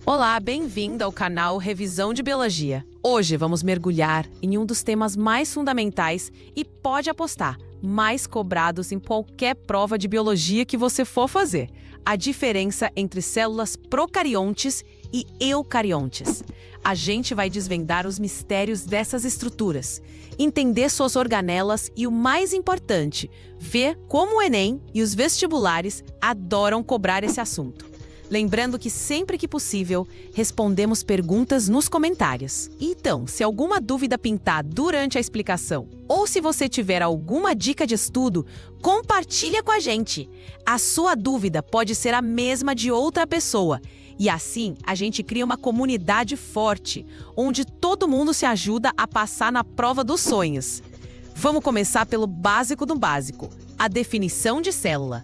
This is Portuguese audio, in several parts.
Olá, bem-vindo ao canal Revisão de Biologia. Hoje vamos mergulhar em um dos temas mais fundamentais e, pode apostar, mais cobrados em qualquer prova de biologia que você for fazer: a diferença entre células procariontes e eucariontes. A gente vai desvendar os mistérios dessas estruturas, entender suas organelas e, o mais importante, ver como o Enem e os vestibulares adoram cobrar esse assunto. Lembrando que sempre que possível, respondemos perguntas nos comentários. Então, se alguma dúvida pintar durante a explicação ou se você tiver alguma dica de estudo, compartilha com a gente. A sua dúvida pode ser a mesma de outra pessoa. E assim, a gente cria uma comunidade forte, onde todo mundo se ajuda a passar na prova dos sonhos. Vamos começar pelo básico do básico: a definição de célula.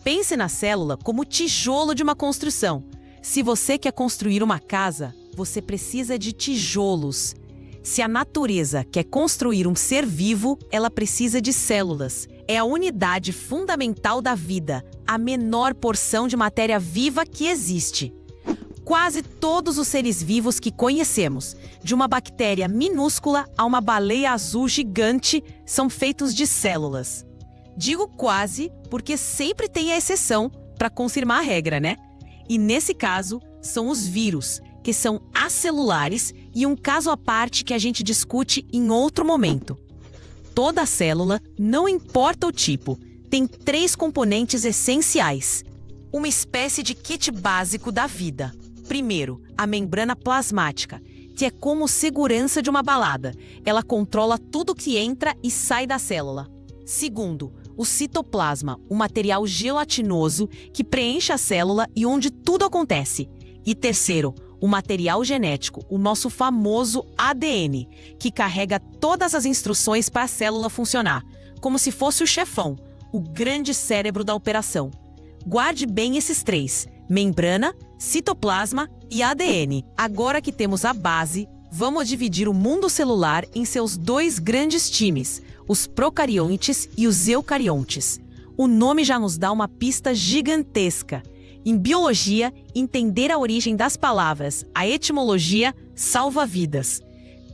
Pense na célula como o tijolo de uma construção. Se você quer construir uma casa, você precisa de tijolos. Se a natureza quer construir um ser vivo, ela precisa de células. É a unidade fundamental da vida, a menor porção de matéria viva que existe. Quase todos os seres vivos que conhecemos, de uma bactéria minúscula a uma baleia azul gigante, são feitos de células. Digo quase porque sempre tem a exceção para confirmar a regra, né? E nesse caso, são os vírus, que são acelulares e um caso à parte que a gente discute em outro momento. Toda célula, não importa o tipo, tem 3 componentes essenciais: uma espécie de kit básico da vida. Primeiro, a membrana plasmática, que é como segurança de uma balada. Ela controla tudo que entra e sai da célula. Segundo, o citoplasma, um material gelatinoso que preenche a célula e onde tudo acontece. E terceiro, o material genético, o nosso famoso ADN, que carrega todas as instruções para a célula funcionar, como se fosse o chefão, o grande cérebro da operação. Guarde bem esses 3: membrana, citoplasma e ADN. Agora que temos a base, vamos dividir o mundo celular em seus 2 grandes times: os procariontes e os eucariontes. O nome já nos dá uma pista gigantesca. Em biologia, entender a origem das palavras, a etimologia, salva vidas.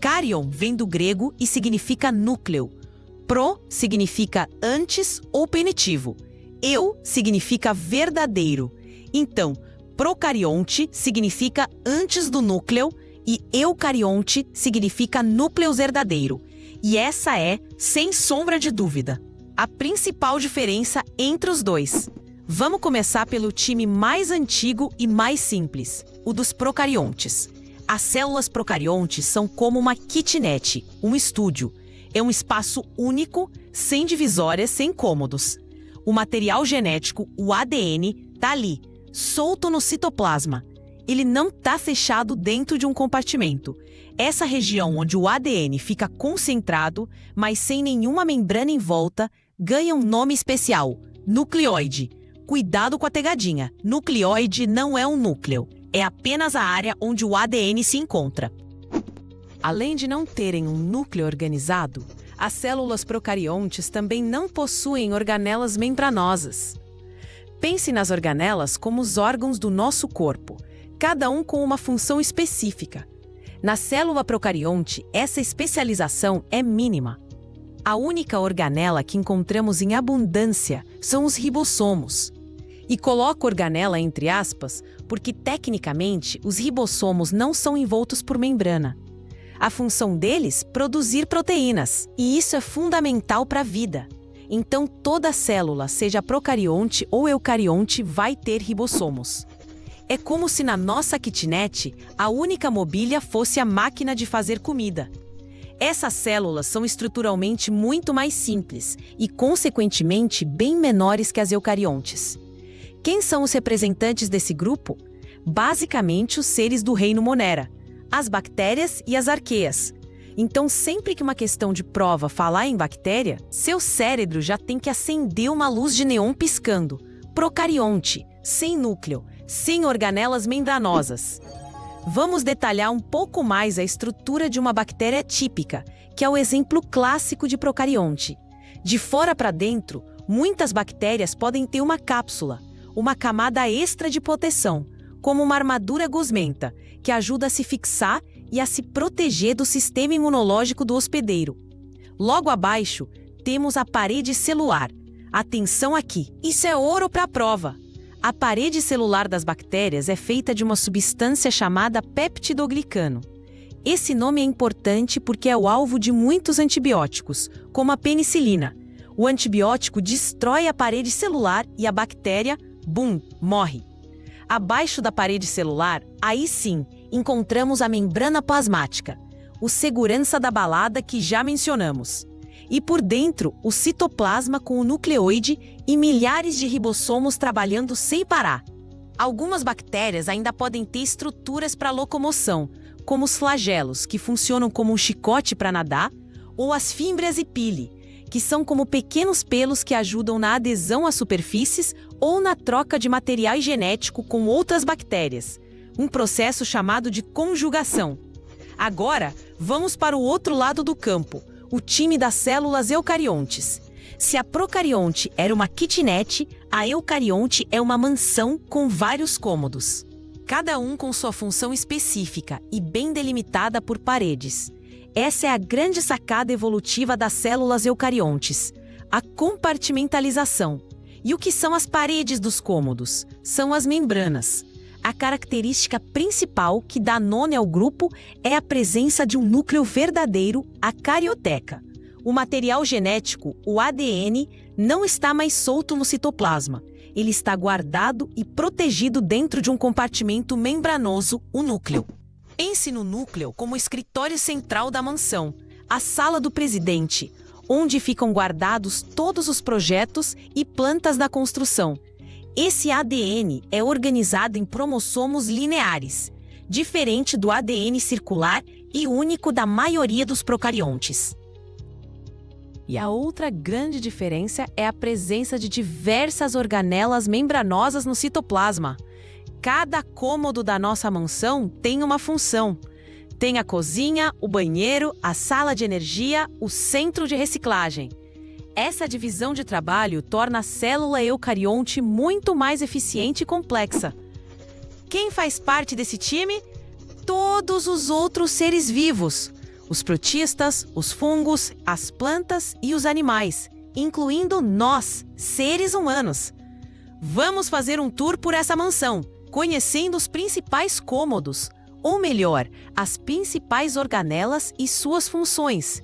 Carion vem do grego e significa núcleo. Pro significa antes ou penitivo. Eu significa verdadeiro. Então, procarionte significa antes do núcleo e eucarionte significa núcleo verdadeiro. E essa é, sem sombra de dúvida, a principal diferença entre os dois. Vamos começar pelo time mais antigo e mais simples, o dos procariontes. As células procariontes são como uma kitnet, um estúdio. É um espaço único, sem divisórias, sem cômodos. O material genético, o ADN, está ali, solto no citoplasma. Ele não está fechado dentro de um compartimento. Essa região onde o ADN fica concentrado, mas sem nenhuma membrana em volta, ganha um nome especial: nucleoide. Cuidado com a pegadinha. Nucleoide não é um núcleo. É apenas a área onde o ADN se encontra. Além de não terem um núcleo organizado, as células procariontes também não possuem organelas membranosas. Pense nas organelas como os órgãos do nosso corpo, cada um com uma função específica. Na célula procarionte, essa especialização é mínima. A única organela que encontramos em abundância são os ribossomos. E coloco organela entre aspas porque, tecnicamente, os ribossomos não são envoltos por membrana. A função deles é produzir proteínas, e isso é fundamental para a vida. Então, toda célula, seja procarionte ou eucarionte, vai ter ribossomos. É como se na nossa kitnet a única mobília fosse a máquina de fazer comida. Essas células são estruturalmente muito mais simples e, consequentemente, bem menores que as eucariontes. Quem são os representantes desse grupo? Basicamente, os seres do reino Monera, as bactérias e as arqueias. Então, sempre que uma questão de prova falar em bactéria, seu cérebro já tem que acender uma luz de neon piscando. Procarionte, sem núcleo, sem organelas membranosas. Vamos detalhar um pouco mais a estrutura de uma bactéria típica, que é o exemplo clássico de procarionte. De fora para dentro, muitas bactérias podem ter uma cápsula, uma camada extra de proteção, como uma armadura gosmenta, que ajuda a se fixar e a se proteger do sistema imunológico do hospedeiro. Logo abaixo, temos a parede celular. Atenção aqui, isso é ouro para a prova. A parede celular das bactérias é feita de uma substância chamada peptidoglicano. Esse nome é importante porque é o alvo de muitos antibióticos, como a penicilina. O antibiótico destrói a parede celular e a bactéria, bum, morre. Abaixo da parede celular, aí sim, encontramos a membrana plasmática, o segurança da balada que já mencionamos. E por dentro, o citoplasma com o nucleoide e milhares de ribossomos trabalhando sem parar. Algumas bactérias ainda podem ter estruturas para locomoção, como os flagelos, que funcionam como um chicote para nadar, ou as fímbrias e pili, que são como pequenos pelos que ajudam na adesão às superfícies ou na troca de material genético com outras bactérias, um processo chamado de conjugação. Agora, vamos para o outro lado do campo, o time das células eucariontes. Se a procarionte era uma kitnet, a eucarionte é uma mansão com vários cômodos, cada um com sua função específica e bem delimitada por paredes. Essa é a grande sacada evolutiva das células eucariontes, a compartimentalização. E o que são as paredes dos cômodos? São as membranas. A característica principal que dá nome ao grupo é a presença de um núcleo verdadeiro, a carioteca. O material genético, o ADN, não está mais solto no citoplasma. Ele está guardado e protegido dentro de um compartimento membranoso, o núcleo. Pense no núcleo como o escritório central da mansão, a sala do presidente, onde ficam guardados todos os projetos e plantas da construção. Esse ADN é organizado em cromossomos lineares, diferente do ADN circular e único da maioria dos procariontes. E a outra grande diferença é a presença de diversas organelas membranosas no citoplasma. Cada cômodo da nossa mansão tem uma função. Tem a cozinha, o banheiro, a sala de energia, o centro de reciclagem. Essa divisão de trabalho torna a célula eucarionte muito mais eficiente e complexa. Quem faz parte desse time? Todos os outros seres vivos. Os protistas, os fungos, as plantas e os animais, incluindo nós, seres humanos. Vamos fazer um tour por essa mansão, conhecendo os principais cômodos, ou melhor, as principais organelas e suas funções.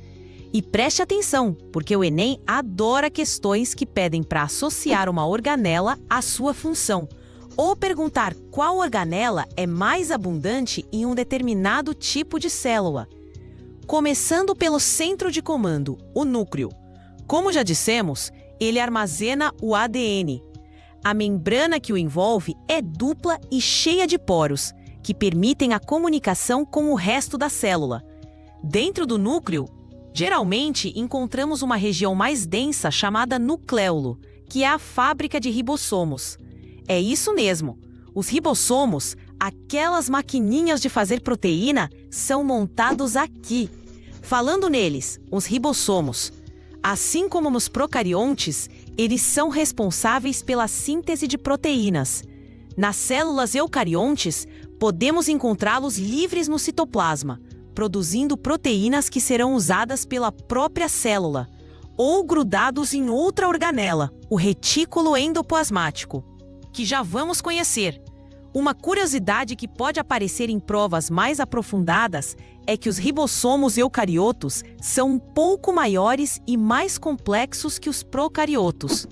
E preste atenção, porque o Enem adora questões que pedem para associar uma organela à sua função, ou perguntar qual organela é mais abundante em um determinado tipo de célula. Começando pelo centro de comando, o núcleo. Como já dissemos, ele armazena o ADN. A membrana que o envolve é dupla e cheia de poros, que permitem a comunicação com o resto da célula. Dentro do núcleo, geralmente encontramos uma região mais densa chamada nucléolo, que é a fábrica de ribossomos. É isso mesmo, os ribossomos, aquelas maquininhas de fazer proteína, são montados aqui. Falando neles, os ribossomos, assim como nos procariontes, eles são responsáveis pela síntese de proteínas. Nas células eucariontes, podemos encontrá-los livres no citoplasma, produzindo proteínas que serão usadas pela própria célula, ou grudados em outra organela, o retículo endoplasmático, que já vamos conhecer. Uma curiosidade que pode aparecer em provas mais aprofundadas é que os ribossomos eucariotos são um pouco maiores e mais complexos que os procariotos.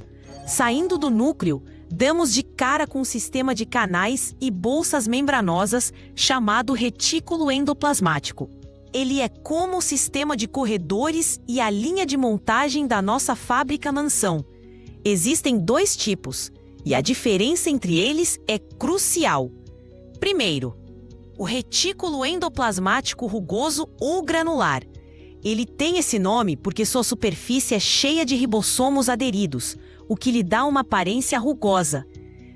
Saindo do núcleo, damos de cara com um sistema de canais e bolsas membranosas chamado retículo endoplasmático. Ele é como o sistema de corredores e a linha de montagem da nossa fábrica-mansão. Existem dois tipos, e a diferença entre eles é crucial. Primeiro, o retículo endoplasmático rugoso ou granular. Ele tem esse nome porque sua superfície é cheia de ribossomos aderidos, o que lhe dá uma aparência rugosa.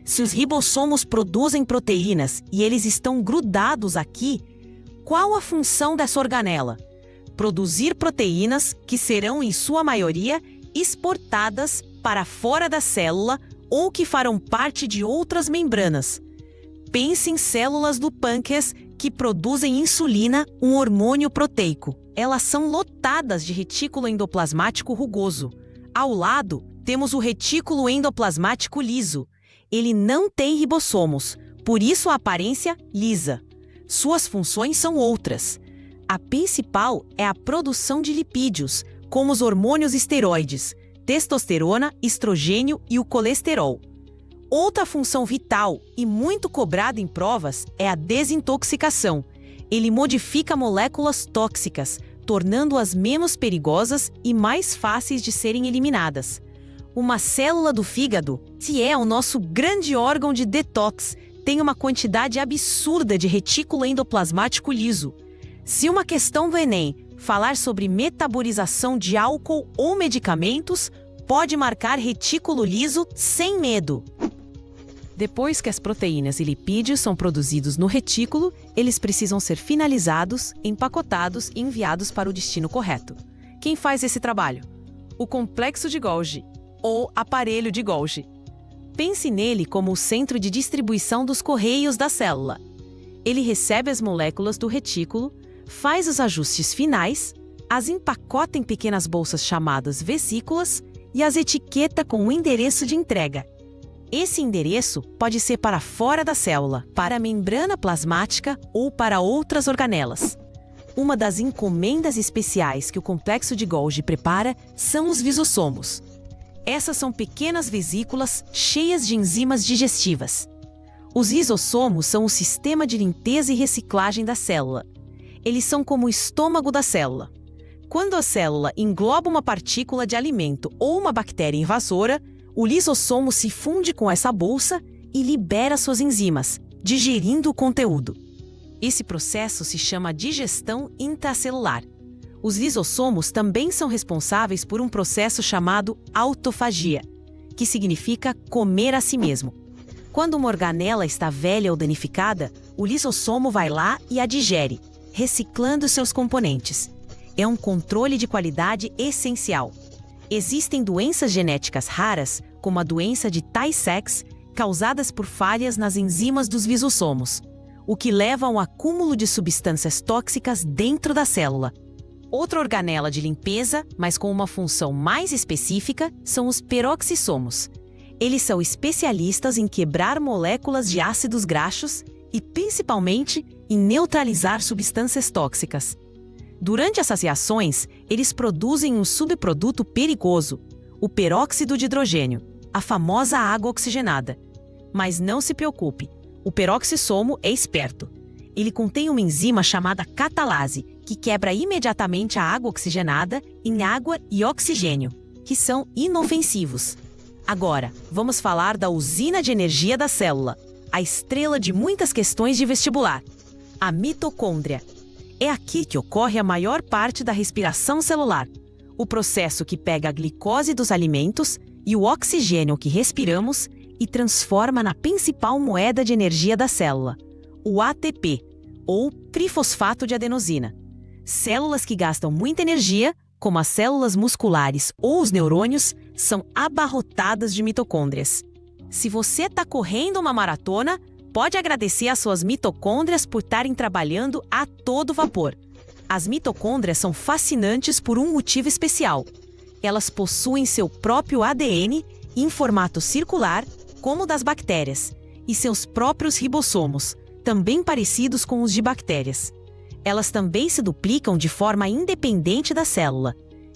Se os ribossomos produzem proteínas e eles estão grudados aqui, qual a função dessa organela? Produzir proteínas que serão, em sua maioria, exportadas para fora da célula ou que farão parte de outras membranas. Pense em células do pâncreas que produzem insulina, um hormônio proteico. Elas são lotadas de retículo endoplasmático rugoso. Ao lado, temos o retículo endoplasmático liso. Ele não tem ribossomos, por isso a aparência lisa. Suas funções são outras. A principal é a produção de lipídios, como os hormônios esteroides, testosterona, estrogênio e o colesterol. Outra função vital e muito cobrada em provas é a desintoxicação. Ele modifica moléculas tóxicas, tornando-as menos perigosas e mais fáceis de serem eliminadas. Uma célula do fígado, que é o nosso grande órgão de detox, tem uma quantidade absurda de retículo endoplasmático liso. Se uma questão do Enem falar sobre metabolização de álcool ou medicamentos, pode marcar retículo liso sem medo. Depois que as proteínas e lipídios são produzidos no retículo, eles precisam ser finalizados, empacotados e enviados para o destino correto. Quem faz esse trabalho? O complexo de Golgi, ou aparelho de Golgi. Pense nele como o centro de distribuição dos correios da célula. Ele recebe as moléculas do retículo, faz os ajustes finais, as empacota em pequenas bolsas chamadas vesículas e as etiqueta com o endereço de entrega. Esse endereço pode ser para fora da célula, para a membrana plasmática ou para outras organelas. Uma das encomendas especiais que o complexo de Golgi prepara são os lisossomos. Essas são pequenas vesículas cheias de enzimas digestivas. Os lisossomos são o sistema de limpeza e reciclagem da célula. Eles são como o estômago da célula. Quando a célula engloba uma partícula de alimento ou uma bactéria invasora, o lisossomo se funde com essa bolsa e libera suas enzimas, digerindo o conteúdo. Esse processo se chama digestão intracelular. Os lisossomos também são responsáveis por um processo chamado autofagia, que significa comer a si mesmo. Quando uma organela está velha ou danificada, o lisossomo vai lá e a digere, reciclando seus componentes. É um controle de qualidade essencial. Existem doenças genéticas raras, como a doença de Tay-Sachs, causadas por falhas nas enzimas dos lisossomos, o que leva a um acúmulo de substâncias tóxicas dentro da célula. Outra organela de limpeza, mas com uma função mais específica, são os peroxissomos. Eles são especialistas em quebrar moléculas de ácidos graxos e, principalmente, em neutralizar substâncias tóxicas. Durante essas reações, eles produzem um subproduto perigoso, o peróxido de hidrogênio, a famosa água oxigenada. Mas não se preocupe, o peroxissomo é esperto. Ele contém uma enzima chamada catalase, que quebra imediatamente a água oxigenada em água e oxigênio, que são inofensivos. Agora, vamos falar da usina de energia da célula, a estrela de muitas questões de vestibular, a mitocôndria. É aqui que ocorre a maior parte da respiração celular, o processo que pega a glicose dos alimentos e o oxigênio que respiramos e transforma na principal moeda de energia da célula, o ATP, ou trifosfato de adenosina. Células que gastam muita energia, como as células musculares ou os neurônios, são abarrotadas de mitocôndrias. Se você está correndo uma maratona, pode agradecer às suas mitocôndrias por estarem trabalhando a todo vapor. As mitocôndrias são fascinantes por um motivo especial. Elas possuem seu próprio ADN em formato circular, como o das bactérias, e seus próprios ribossomos, também parecidos com os de bactérias. Elas também se duplicam de forma independente da célula.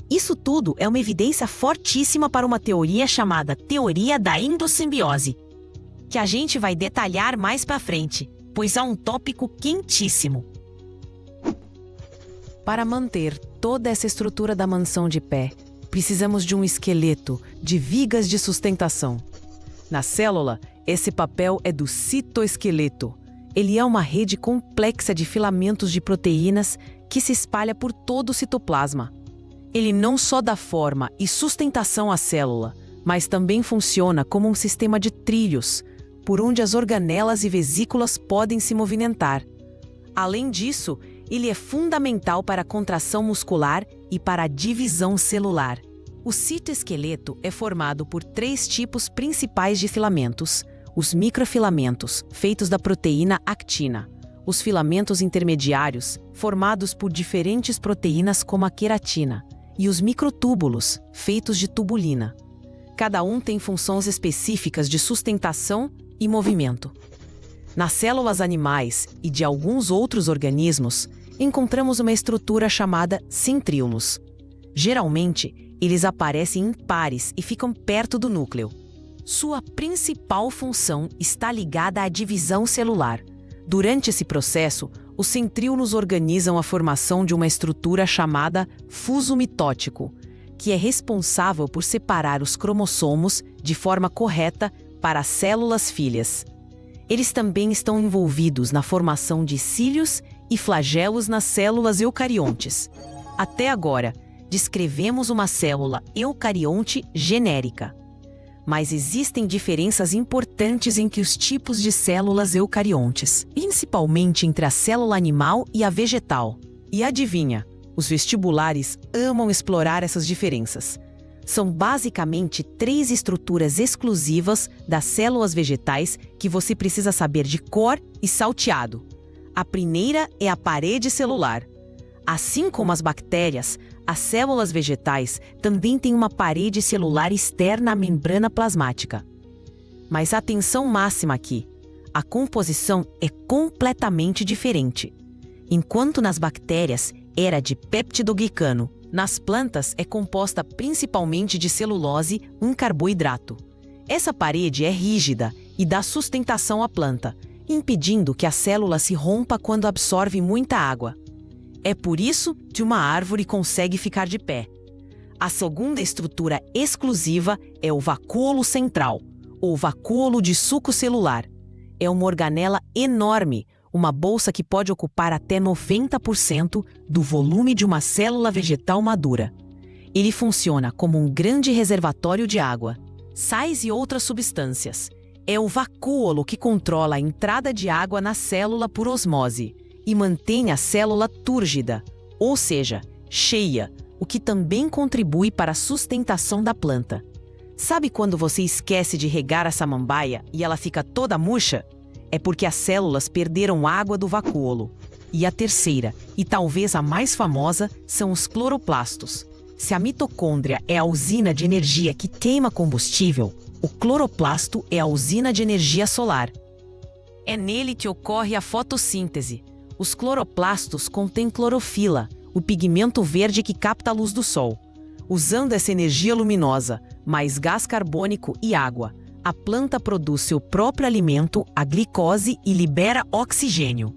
Isso tudo é uma evidência fortíssima para uma teoria chamada teoria da endossimbiose, que a gente vai detalhar mais para frente, pois é um tópico quentíssimo. Para manter toda essa estrutura da mansão de pé, precisamos de um esqueleto, de vigas de sustentação. Na célula, esse papel é do citoesqueleto. Ele é uma rede complexa de filamentos de proteínas que se espalha por todo o citoplasma. Ele não só dá forma e sustentação à célula, mas também funciona como um sistema de trilhos, por onde as organelas e vesículas podem se movimentar. Além disso, ele é fundamental para a contração muscular e para a divisão celular. O citoesqueleto é formado por 3 tipos principais de filamentos: os microfilamentos, feitos da proteína actina, os filamentos intermediários, formados por diferentes proteínas como a queratina, e os microtúbulos, feitos de tubulina. Cada um tem funções específicas de sustentação e movimento. Nas células animais e de alguns outros organismos, encontramos uma estrutura chamada centríolos. Geralmente, eles aparecem em pares e ficam perto do núcleo. Sua principal função está ligada à divisão celular. Durante esse processo, os centríolos organizam a formação de uma estrutura chamada fuso mitótico, que é responsável por separar os cromossomos de forma correta para as células filhas. Eles também estão envolvidos na formação de cílios e flagelos nas células eucariontes. Até agora, descrevemos uma célula eucarionte genérica. Mas existem diferenças importantes entre os tipos de células eucariontes, principalmente entre a célula animal e a vegetal. E adivinha, os vestibulares amam explorar essas diferenças. São basicamente 3 estruturas exclusivas das células vegetais que você precisa saber de cor e salteado. A primeira é a parede celular. Assim como as bactérias, as células vegetais também têm uma parede celular externa à membrana plasmática. Mas atenção máxima aqui: a composição é completamente diferente. Enquanto nas bactérias era de peptidoglicano, nas plantas é composta principalmente de celulose, um carboidrato. Essa parede é rígida e dá sustentação à planta, impedindo que a célula se rompa quando absorve muita água. É por isso que uma árvore consegue ficar de pé. A segunda estrutura exclusiva é o vacúolo central, ou vacúolo de suco celular. É uma organela enorme, uma bolsa que pode ocupar até 90% do volume de uma célula vegetal madura. Ele funciona como um grande reservatório de água, sais e outras substâncias. É o vacúolo que controla a entrada de água na célula por osmose e mantém a célula túrgida, ou seja, cheia, o que também contribui para a sustentação da planta. Sabe quando você esquece de regar a samambaia e ela fica toda murcha? É porque as células perderam água do vacúolo. E a terceira, e talvez a mais famosa, são os cloroplastos. Se a mitocôndria é a usina de energia que queima combustível, o cloroplasto é a usina de energia solar. É nele que ocorre a fotossíntese. Os cloroplastos contêm clorofila, o pigmento verde que capta a luz do sol. Usando essa energia luminosa, mais gás carbônico e água, a planta produz seu próprio alimento, a glicose, e libera oxigênio.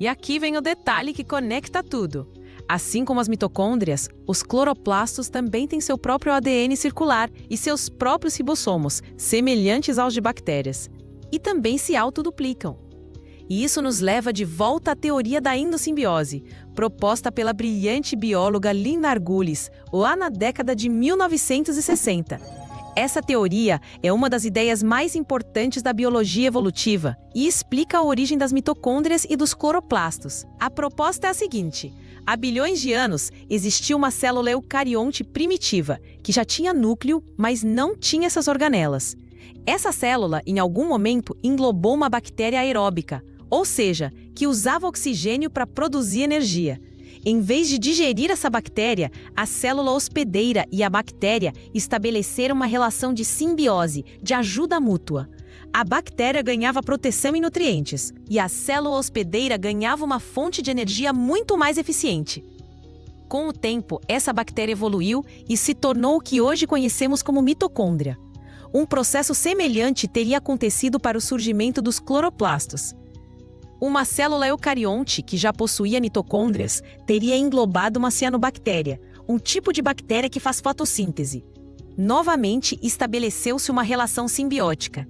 E aqui vem o detalhe que conecta tudo. Assim como as mitocôndrias, os cloroplastos também têm seu próprio ADN circular e seus próprios ribossomos, semelhantes aos de bactérias. E também se autoduplicam. E isso nos leva de volta à teoria da endossimbiose, proposta pela brilhante bióloga Lynn Margulis, lá na década de 1960. Essa teoria é uma das ideias mais importantes da biologia evolutiva e explica a origem das mitocôndrias e dos cloroplastos. A proposta é a seguinte: há bilhões de anos existia uma célula eucarionte primitiva, que já tinha núcleo, mas não tinha essas organelas. Essa célula, em algum momento, englobou uma bactéria aeróbica, ou seja, que usava oxigênio para produzir energia. Em vez de digerir essa bactéria, a célula hospedeira e a bactéria estabeleceram uma relação de simbiose, de ajuda mútua. A bactéria ganhava proteção e nutrientes, e a célula hospedeira ganhava uma fonte de energia muito mais eficiente. Com o tempo, essa bactéria evoluiu e se tornou o que hoje conhecemos como mitocôndria. Um processo semelhante teria acontecido para o surgimento dos cloroplastos. Uma célula eucarionte, que já possuía mitocôndrias, teria englobado uma cianobactéria, um tipo de bactéria que faz fotossíntese. Novamente, estabeleceu-se uma relação simbiótica.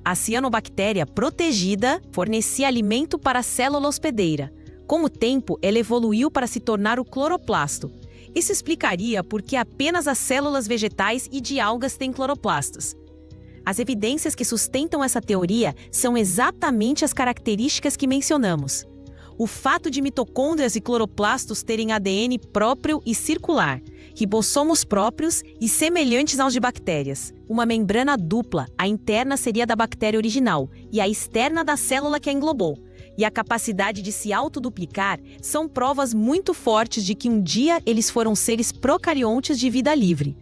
A cianobactéria protegida fornecia alimento para a célula hospedeira. Com o tempo, ela evoluiu para se tornar o cloroplasto. Isso explicaria por que apenas as células vegetais e de algas têm cloroplastos. As evidências que sustentam essa teoria são exatamente as características que mencionamos. O fato de mitocôndrias e cloroplastos terem ADN próprio e circular, ribossomos próprios e semelhantes aos de bactérias. Uma membrana dupla, a interna seria da bactéria original e a externa da célula que a englobou. E a capacidade de se autoduplicar são provas muito fortes de que um dia eles foram seres procariontes de vida livre.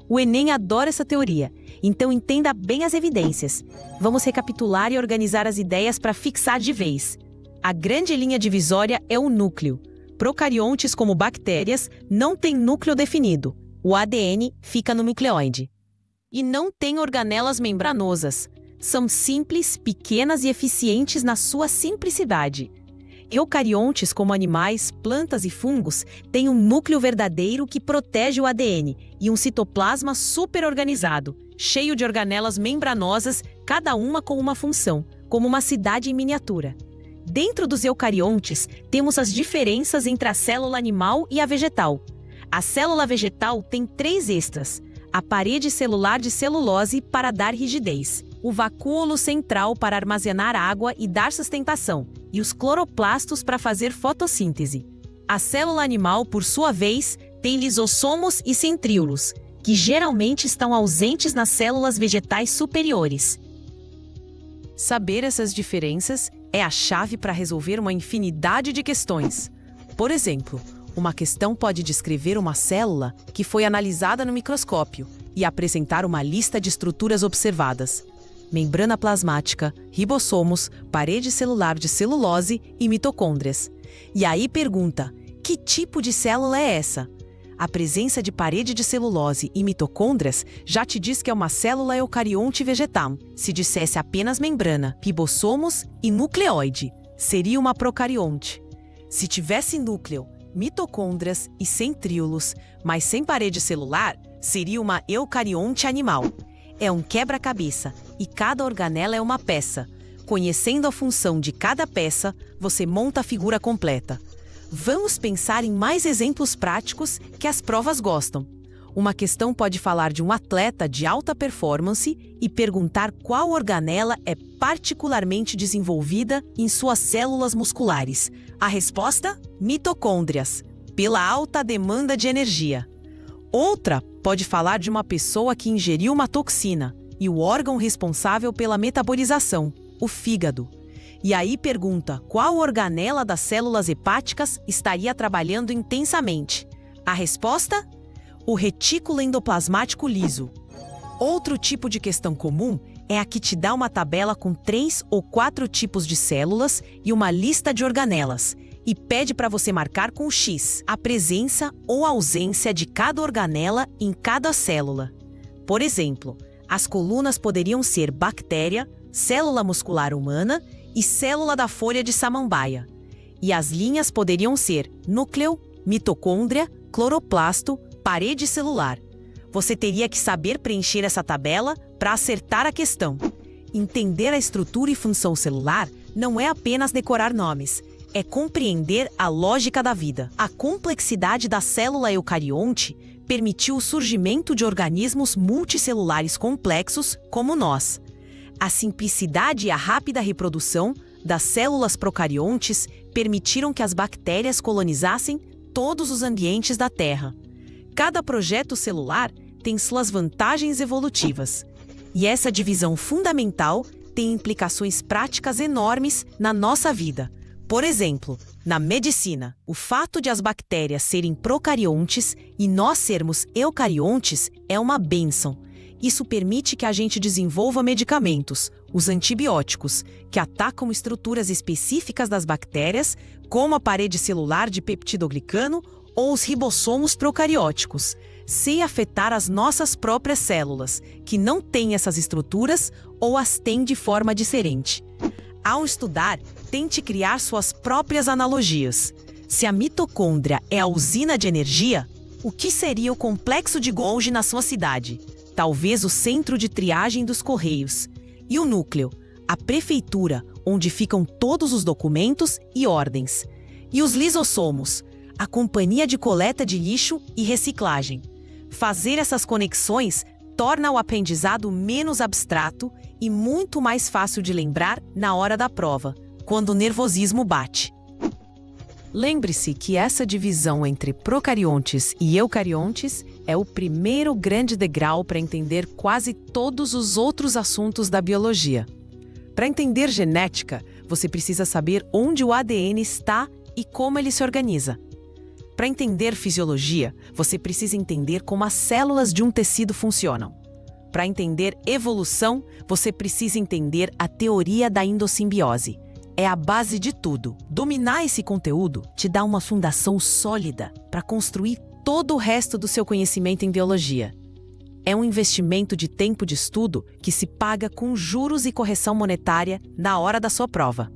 O Enem adora essa teoria, então entenda bem as evidências. Vamos recapitular e organizar as ideias para fixar de vez. A grande linha divisória é o núcleo. Procariontes, como bactérias, não têm núcleo definido. O ADN fica no nucleoide. E não tem organelas membranosas. São simples, pequenas e eficientes na sua simplicidade. Eucariontes, como animais, plantas e fungos, têm um núcleo verdadeiro que protege o ADN e um citoplasma superorganizado, cheio de organelas membranosas, cada uma com uma função, como uma cidade em miniatura. Dentro dos eucariontes, temos as diferenças entre a célula animal e a vegetal. A célula vegetal tem 3 extras: a parede celular de celulose para dar rigidez, o vacúolo central para armazenar água e dar sustentação, e os cloroplastos para fazer fotossíntese. A célula animal, por sua vez, tem lisossomos e centríolos, que geralmente estão ausentes nas células vegetais superiores. Saber essas diferenças é a chave para resolver uma infinidade de questões. Por exemplo, uma questão pode descrever uma célula que foi analisada no microscópio e apresentar uma lista de estruturas observadas: membrana plasmática, ribossomos, parede celular de celulose e mitocôndrias. E aí pergunta: que tipo de célula é essa? A presença de parede de celulose e mitocôndrias já te diz que é uma célula eucarionte vegetal. Se dissesse apenas membrana, ribossomos e nucleoide, seria uma procarionte. Se tivesse núcleo, mitocôndrias e centríolos, mas sem parede celular, seria uma eucarionte animal. É um quebra-cabeça e cada organela é uma peça. Conhecendo a função de cada peça, você monta a figura completa. Vamos pensar em mais exemplos práticos que as provas gostam. Uma questão pode falar de um atleta de alta performance e perguntar qual organela é particularmente desenvolvida em suas células musculares. A resposta? Mitocôndrias, pela alta demanda de energia. Outra pode falar de uma pessoa que ingeriu uma toxina e o órgão responsável pela metabolização, o fígado. E aí pergunta qual organela das células hepáticas estaria trabalhando intensamente. A resposta? O retículo endoplasmático liso. Outro tipo de questão comum é a que te dá uma tabela com 3 ou 4 tipos de células e uma lista de organelas, e pede para você marcar com X a presença ou ausência de cada organela em cada célula. Por exemplo, as colunas poderiam ser bactéria, célula muscular humana e célula da folha de samambaia. E as linhas poderiam ser núcleo, mitocôndria, cloroplasto, parede celular. Você teria que saber preencher essa tabela para acertar a questão. Entender a estrutura e função celular não é apenas decorar nomes, é compreender a lógica da vida. A complexidade da célula eucarionte permitiu o surgimento de organismos multicelulares complexos como nós. A simplicidade e a rápida reprodução das células procariontes permitiram que as bactérias colonizassem todos os ambientes da Terra. Cada projeto celular tem suas vantagens evolutivas. E essa divisão fundamental tem implicações práticas enormes na nossa vida. Por exemplo, na medicina, o fato de as bactérias serem procariontes e nós sermos eucariontes é uma bênção. Isso permite que a gente desenvolva medicamentos, os antibióticos, que atacam estruturas específicas das bactérias, como a parede celular de peptidoglicano ou os ribossomos procarióticos, sem afetar as nossas próprias células, que não têm essas estruturas ou as têm de forma diferente. Ao estudar, tente criar suas próprias analogias. Se a mitocôndria é a usina de energia, o que seria o complexo de Golgi na sua cidade? Talvez o centro de triagem dos correios. E o núcleo, a prefeitura, onde ficam todos os documentos e ordens. E os lisossomos, a companhia de coleta de lixo e reciclagem. Fazer essas conexões torna o aprendizado menos abstrato e muito mais fácil de lembrar na hora da prova, quando o nervosismo bate. Lembre-se que essa divisão entre procariontes e eucariontes é o primeiro grande degrau para entender quase todos os outros assuntos da biologia. Para entender genética, você precisa saber onde o ADN está e como ele se organiza. Para entender fisiologia, você precisa entender como as células de um tecido funcionam. Para entender evolução, você precisa entender a teoria da endossimbiose. É a base de tudo. Dominar esse conteúdo te dá uma fundação sólida para construir todo o resto do seu conhecimento em biologia. É um investimento de tempo de estudo que se paga com juros e correção monetária na hora da sua prova.